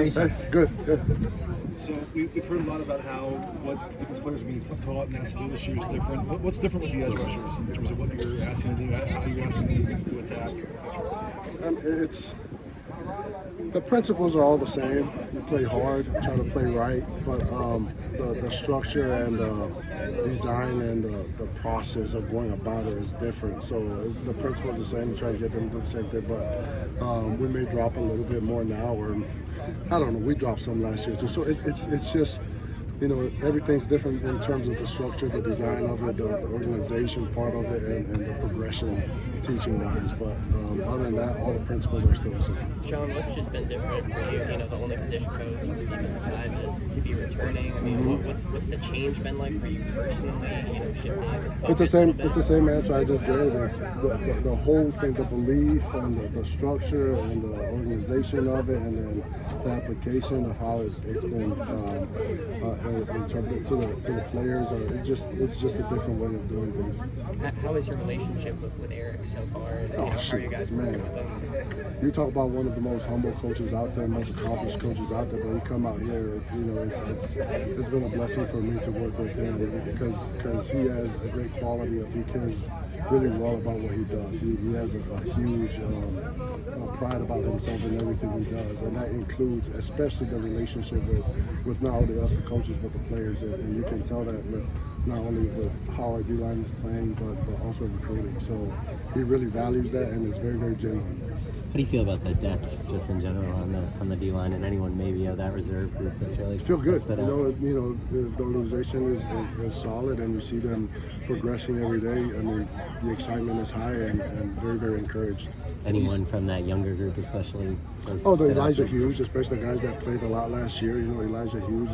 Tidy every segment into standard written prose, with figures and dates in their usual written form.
are you? Hey, good. So we've heard a lot about how what defense players are being taught and asked to do this year is different. What's different with the edge rushers in terms of what you're asking to do, how you're asking them to attack, etc.? The principles are all the same. You play hard, try to play right, but the structure and the design and the process of going about it is different. So the principle is the same. You try to get them to do the same thing, but we may drop a little bit more now, or I don't know. We dropped some last year too. So it's just, you know, everything's different in terms of the structure, the design of it, the organization part of it, and the progression teaching-wise. But other than that, all the principles are still the same. Shaun, what's just been different for you? You know, the only position coach on the defensive side to be returning. I mean, what's the change been like for you personally? You know, shifting. It's the same answer I just gave. It's the whole thing, the belief and the structure and the organization of it, and then the application of how it's been interpreted to the players. Or it's just a different way of doing things. How is your relationship with Eric so far? And, how are you guys working with him? You talk about one of the most humble coaches out there, most accomplished coaches out there, but you come out here, you know, it's been a blessing for me to work with him because he has a great quality of he cares really well about what he does. He has a huge pride about himself in everything he does, and that includes especially the relationship with not only us, the coaches, but the players, and you can tell that with not only with how our D-line is playing, but also recruiting. So he really values that, and it's very, very genuine. How do you feel about the depth, just in general, on the D-line, and anyone maybe of that reserve group that's really feel good? stood You out? know, the organization is solid, and you see them progressing every day. I mean, the excitement is high, and very, very encouraged. Anyone from that younger group, especially? The Elijah Hughes, especially the guys that played a lot last year. You know, Elijah Hughes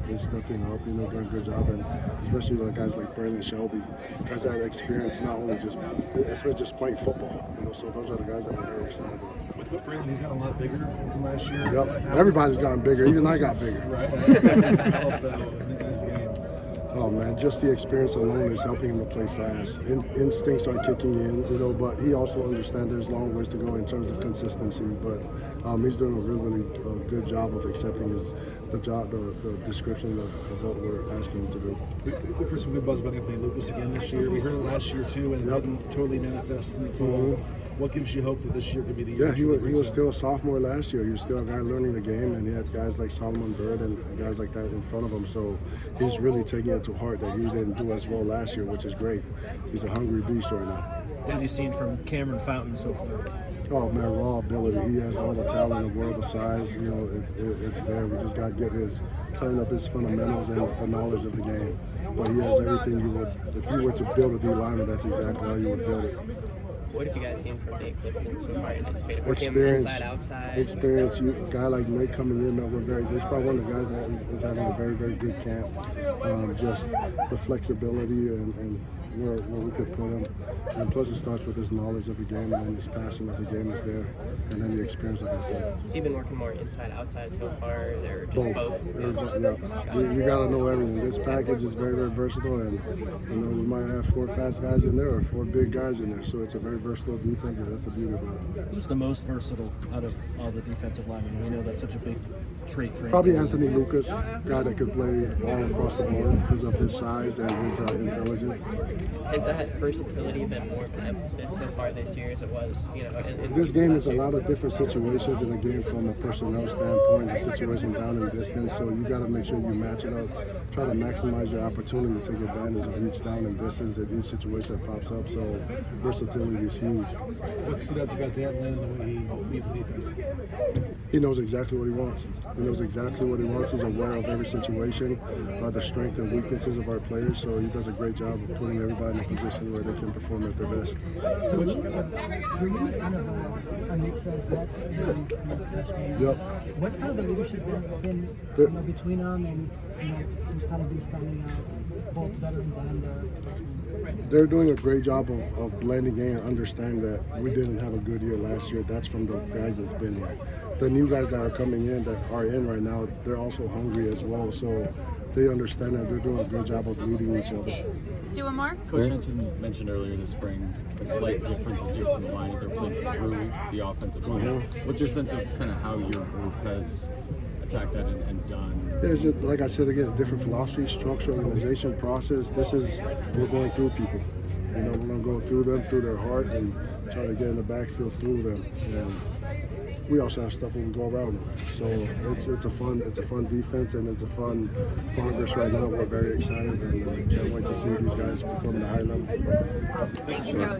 is stepping up. You know, doing a good job, and especially the guys like Brandon Shelby, guys that have experience not only just playing football. You know, so those are the guys that we're very excited about. With Brandon, he's gotten a lot bigger from last year. Yep, everybody's gotten bigger. Even I got bigger. Oh man, just the experience alone is helping him to play fast. Instincts are kicking in, you know, but he also understands there's long ways to go in terms of consistency. But he's doing a really good job of accepting the description of what we're asking him to do. We've heard some good buzz about Anthony Lucas again this year. We heard it last year too, and it didn't totally manifest in the fall. What gives you hope that this year could be the year? Yeah, he was still a sophomore last year. He was still a guy learning the game, and he had guys like Solomon Byrd and guys like that in front of him. So he's really taking it to heart that he didn't do as well last year, which is great. He's a hungry beast right now. What have you seen from Cameron Fountain so far? Oh man, raw ability. He has all the talent in the world, the size. You know, it's there. We just got to get turn up his fundamentals and the knowledge of the game. But he has everything you would. If you were to build a D lineman, that's exactly how you would build it. What have you guys seen from Nate Clifton so far? Anticipated Experience, inside, outside. experience. A guy like Nate coming in, man, he's probably one of the guys that is having a very, very good camp. Just the flexibility and where we could put him. And plus, it starts with his knowledge of the game, and his passion of the game is there, and then the experience, like I said. Has he been working more inside, outside so far? Or just both? Yeah. You got to know everything. This package is very, very versatile, and you know we might have 4 fast guys in there or 4 big guys in there, so it's a very versatile defense, and that's the beauty about it. Who's the most versatile out of all the defensive linemen? We know that's such a big trait for Probably Anthony Lucas, guy that could play all across the board because of his size and his intelligence. Has that versatility been more of an emphasis so far this year as it was, you know, in this game is a lot of different situations in the game from a personnel standpoint, the situation down and distance, so you got to make sure you match it up, try to maximize your opportunity to take advantage of each down and distance and each situation that pops up, so versatility is huge. What stood out about Dan Lynn and the way he leads the defense? He knows exactly what he wants. He knows exactly what he wants. He's aware of every situation, the strength and weaknesses of our players, so he does a great job of putting everybody in a position where they can perform at their best. Your room is kind of a mix of vets and freshmen. Yep. What's kind of the leadership been between them, and who's kind of been standing out, both veterans and freshmen? They're doing a great job of blending in and understanding that we didn't have a good year last year. That's from the guys that's been here. The new guys that are coming in, that are in right now, they're also hungry as well. So they understand that they're doing a good job of leading each other. Stu and Mark? Coach Henson mentioned earlier in the spring a slight difference this year from the lines. They're playing through the offensive line. What's your sense of kind of how your group has attacked that and done? There's, like I said again, different philosophy, structure, organization, process. We're going through people. You know, we're going to go through them, through their heart, and try to get in the backfield through them. And we also have stuff when we go around them. So it's a fun defense, and it's a fun progress right now. We're very excited, and can't wait to see these guys perform at a high level. Thank you, Coach.